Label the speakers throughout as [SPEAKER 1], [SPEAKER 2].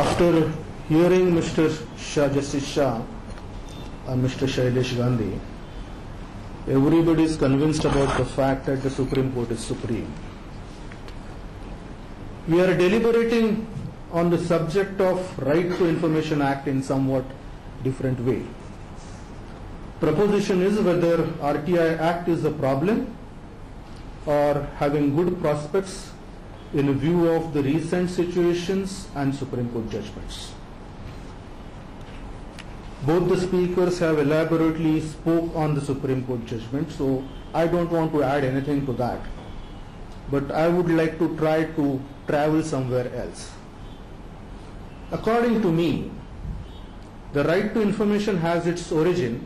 [SPEAKER 1] After hearing Mr. Shah, Justice Shah and Mr. Shailesh Gandhi, everybody is convinced about the fact that the Supreme Court is supreme. We are deliberating on the subject of Right to Information Act in somewhat different way. Proposition is whether RTI Act is a problem or having good prospects in view of the recent situations and Supreme Court judgments. Both the speakers have elaborately spoke on the Supreme Court judgment, so I don't want to add anything to that. But I would like to try to travel somewhere else. According to me, the right to information has its origin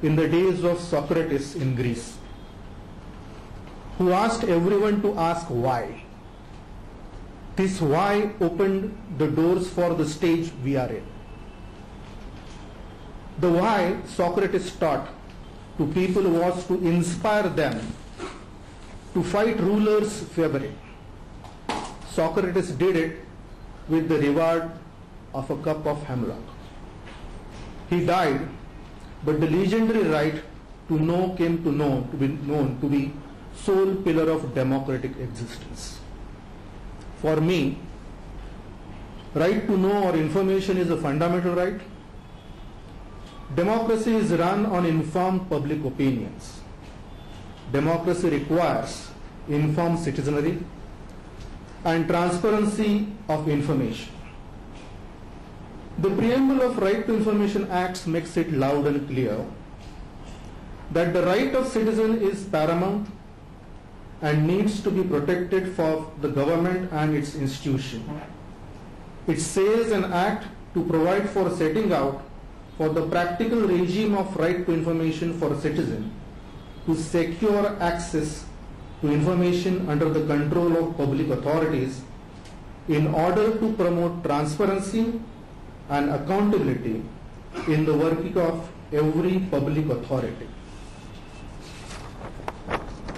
[SPEAKER 1] in the days of Socrates in Greece, who asked everyone to ask why. This why opened the doors for the stage we are in. The why Socrates taught to people was to inspire them to fight rulers favoring. Socrates did it with the reward of a cup of hemlock. He died, but the legendary right to know came to be known to be sole pillar of democratic existence. For me, right to know or information is a fundamental right. Democracy is run on informed public opinions. Democracy requires informed citizenry and transparency of information. The preamble of Right to Information Act makes it loud and clear that the right of citizen is paramount and needs to be protected for the government and its institution. It says an act to provide for setting out for the practical regime of right to information for a citizen to secure access to information under the control of public authorities in order to promote transparency and accountability in the working of every public authority.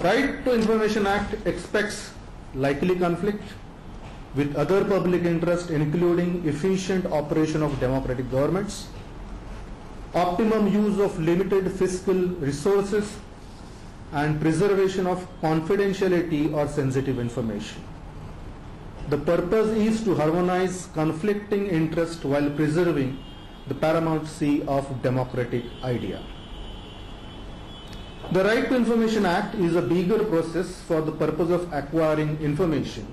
[SPEAKER 1] Right to Information Act expects likely conflict with other public interest, including efficient operation of democratic governments, optimum use of limited fiscal resources, and preservation of confidentiality or sensitive information. The purpose is to harmonize conflicting interests while preserving the paramountcy of democratic idea. The Right to Information Act is a bigger process for the purpose of acquiring information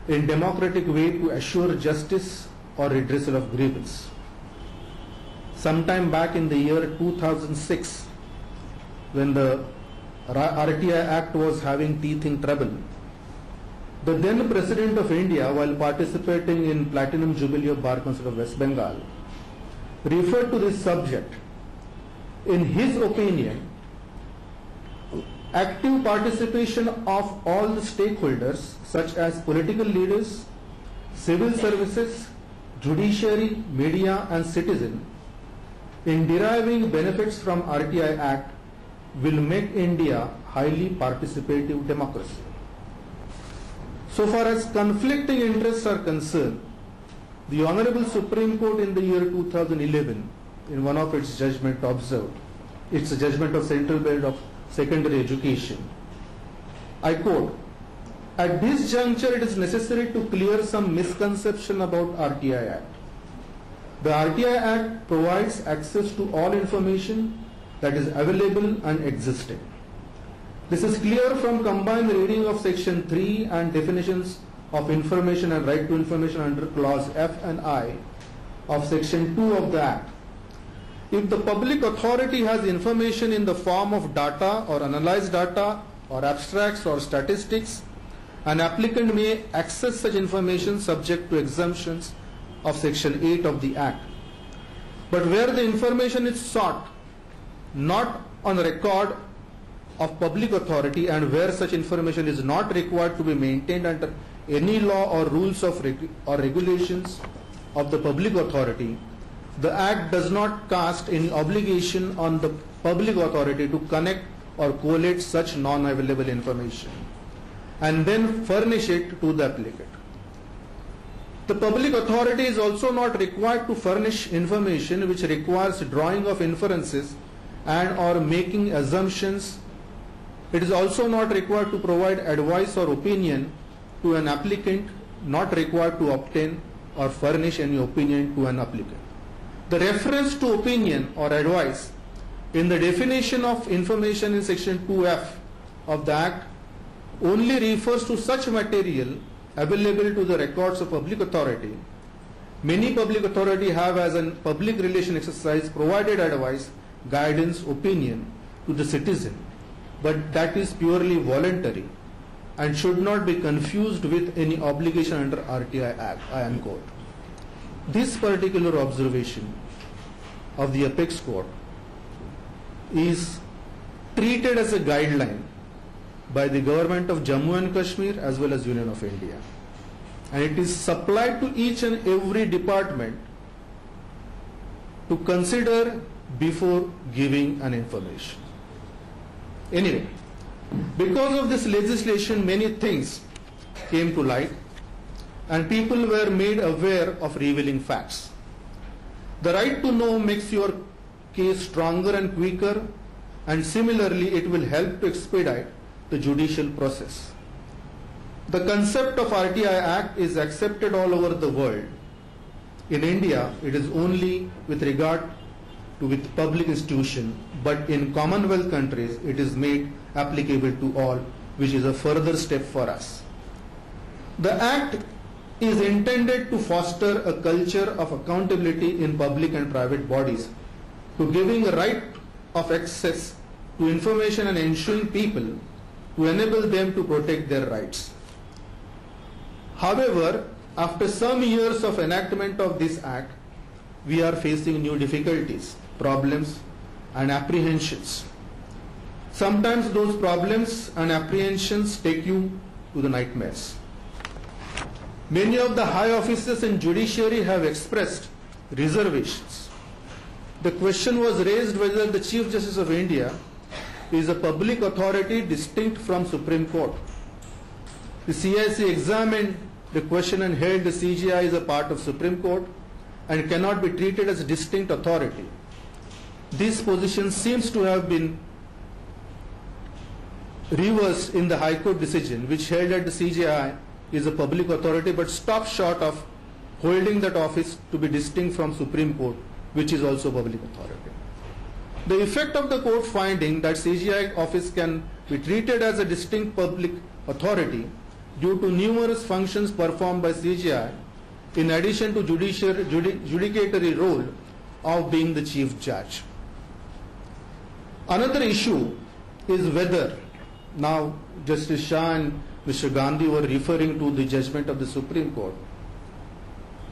[SPEAKER 1] in democratic way to assure justice or redressal of grievance. Sometime back in the year 2006, when the RTI Act was having teeth in trouble, the then President of India, while participating in Platinum Jubilee of Bar Council of West Bengal, referred to this subject. In his opinion, active participation of all the stakeholders such as political leaders, civil services, judiciary, media and citizen in deriving benefits from RTI Act will make India highly participative democracy. So far as conflicting interests are concerned, the Honorable Supreme Court in the year 2011 in one of its judgment observed, it's a judgment of Central Board of Secondary Education. I quote, "At this juncture it is necessary to clear some misconception about RTI Act. The RTI Act provides access to all information that is available and existing. This is clear from combined reading of section 3 and definitions of information and right to information under clause F and I of section 2 of the Act. If the public authority has information in the form of data or analyzed data or abstracts or statistics, an applicant may access such information subject to exemptions of section 8 of the Act. But where the information is sought not on record of public authority and where such information is not required to be maintained under any law or rules of or regulations of the public authority, the Act does not cast any obligation on the public authority to connect or collate such non-available information and then furnish it to the applicant. The public authority is also not required to furnish information which requires drawing of inferences and or making assumptions. It is also not required to provide advice or opinion to an applicant, not required to obtain or furnish any opinion to an applicant. The reference to opinion or advice in the definition of information in section 2F of the Act only refers to such material available to the records of public authority. Many public authority have as a public relation exercise provided advice, guidance, opinion to the citizen, but that is purely voluntary and should not be confused with any obligation under RTI Act, I unquote. This particular observation of the Apex Court is treated as a guideline by the government of Jammu and Kashmir as well as Union of India, and it is supplied to each and every department to consider before giving an information. Anyway, because of this legislation, many things came to light and people were made aware of revealing facts. The right to know makes your case stronger and quicker, and similarly it will help to expedite the judicial process. The concept of RTI Act is accepted all over the world. In India, it is only with regard to with public institution, but in Commonwealth countries, it is made applicable to all, which is a further step for us. The Act is intended to foster a culture of accountability in public and private bodies, to giving a right of access to information and ensuring people to enable them to protect their rights. However, after some years of enactment of this Act, we are facing new difficulties, problems and apprehensions. Sometimes those problems and apprehensions take you to the nightmares. Many of the high officers in judiciary have expressed reservations. The question was raised whether the Chief Justice of India is a public authority distinct from Supreme Court. The CIC examined the question and held the CJI is a part of Supreme Court and cannot be treated as a distinct authority. This position seems to have been reversed in the High Court decision, which held that the CJI is a public authority but stopped short of holding that office to be distinct from Supreme Court, which is also public authority. The effect of the court finding that CJI office can be treated as a distinct public authority due to numerous functions performed by CJI in addition to judicatory role of being the chief judge. Another issue is whether, now Justice Shah and Mr. Gandhi were referring to the judgment of the Supreme Court.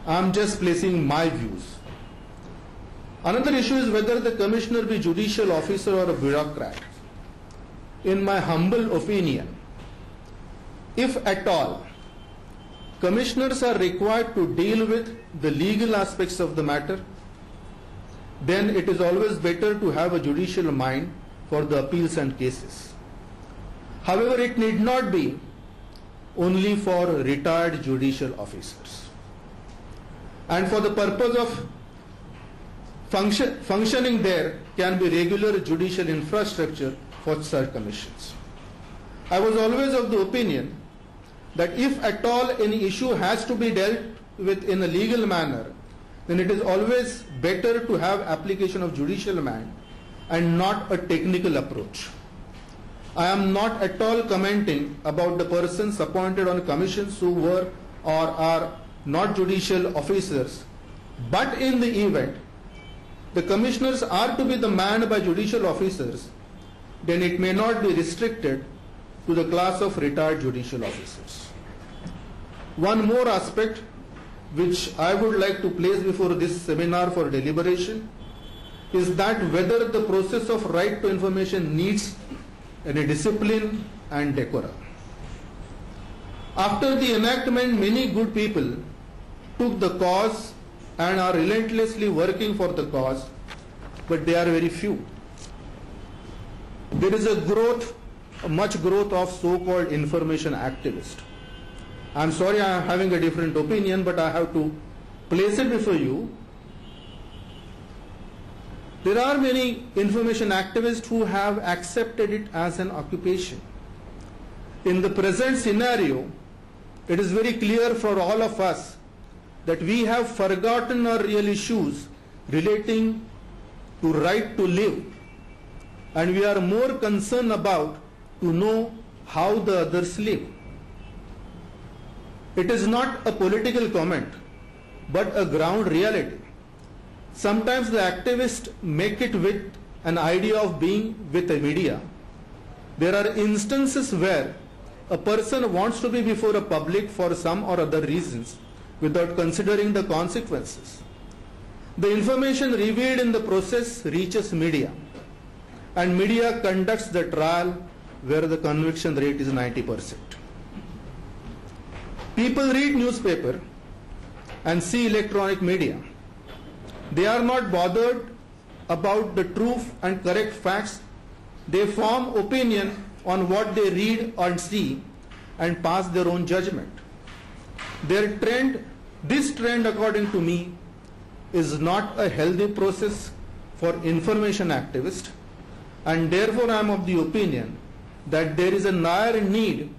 [SPEAKER 1] I am just placing my views. Another issue is whether the commissioner be judicial officer or a bureaucrat. In my humble opinion, if at all, commissioners are required to deal with the legal aspects of the matter, then it is always better to have a judicial mind for the appeals and cases. However, it need not be only for retired judicial officers. And for the purpose of functioning there can be regular judicial infrastructure for such commissions. I was always of the opinion that if at all any issue has to be dealt with in a legal manner, then it is always better to have application of judicial mind and not a technical approach. I am not at all commenting about the persons appointed on commissions who were or are not judicial officers, but in the event the commissioners are to be the manned by judicial officers, then it may not be restricted to the class of retired judicial officers. One more aspect which I would like to place before this seminar for deliberation is that whether the process of right to information needs any discipline and decorum. After the enactment, many good people took the cause and are relentlessly working for the cause, but they are very few. There is a much growth of so-called information activists. I'm sorry I am having a different opinion, but I have to place it before you. There are many information activists who have accepted it as an occupation. In the present scenario, it is very clear for all of us that we have forgotten our real issues relating to right to live, and we are more concerned about to know how the others live. It is not a political comment, but a ground reality. Sometimes the activists make it with an idea of being with the media. There are instances where a person wants to be before a public for some or other reasons without considering the consequences. The information revealed in the process reaches media, and media conducts the trial where the conviction rate is 90%. People read newspaper and see electronic media. They are not bothered about the truth and correct facts. They form opinion on what they read and see and pass their own judgment. This trend, according to me, is not a healthy process for information activists, and therefore I am of the opinion that there is a dire need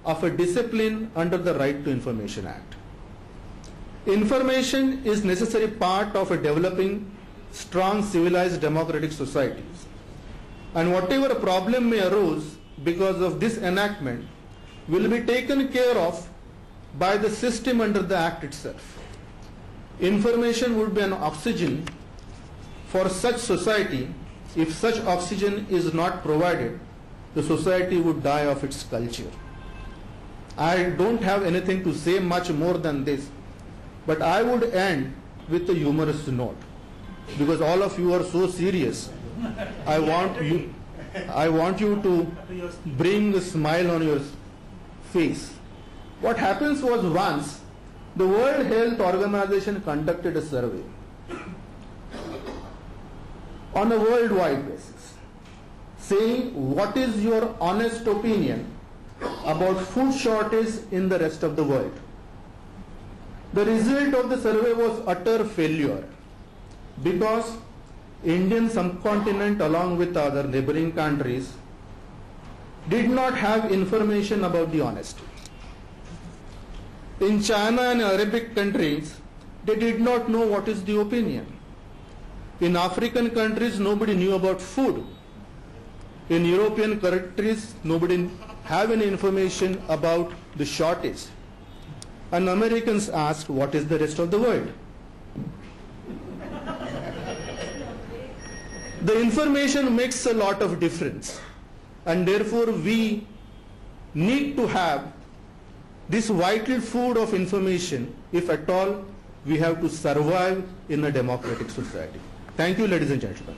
[SPEAKER 1] of a discipline under the Right to Information Act. Information is necessary part of a developing strong civilized democratic societies, and whatever problem may arise because of this enactment will be taken care of by the system under the Act itself. Information would be an oxygen for such society. If such oxygen is not provided, the society would die of its culture. I don't have anything to say much more than this, but I would end with a humorous note, because all of you are so serious. I want you to bring a smile on your face. What happens was, once the World Health Organization conducted a survey on a worldwide basis, saying what is your honest opinion about food shortage in the rest of the world. The result of the survey was utter failure, because Indian subcontinent along with other neighboring countries did not have information about the honesty. In China and Arabic countries, they did not know what is the opinion. In African countries, nobody knew about food. In European countries, nobody have any information about the shortage. And Americans asked, what is the rest of the world? The information makes a lot of difference, and therefore we need to have this vital food of information if at all we have to survive in a democratic society. Thank you, ladies and gentlemen.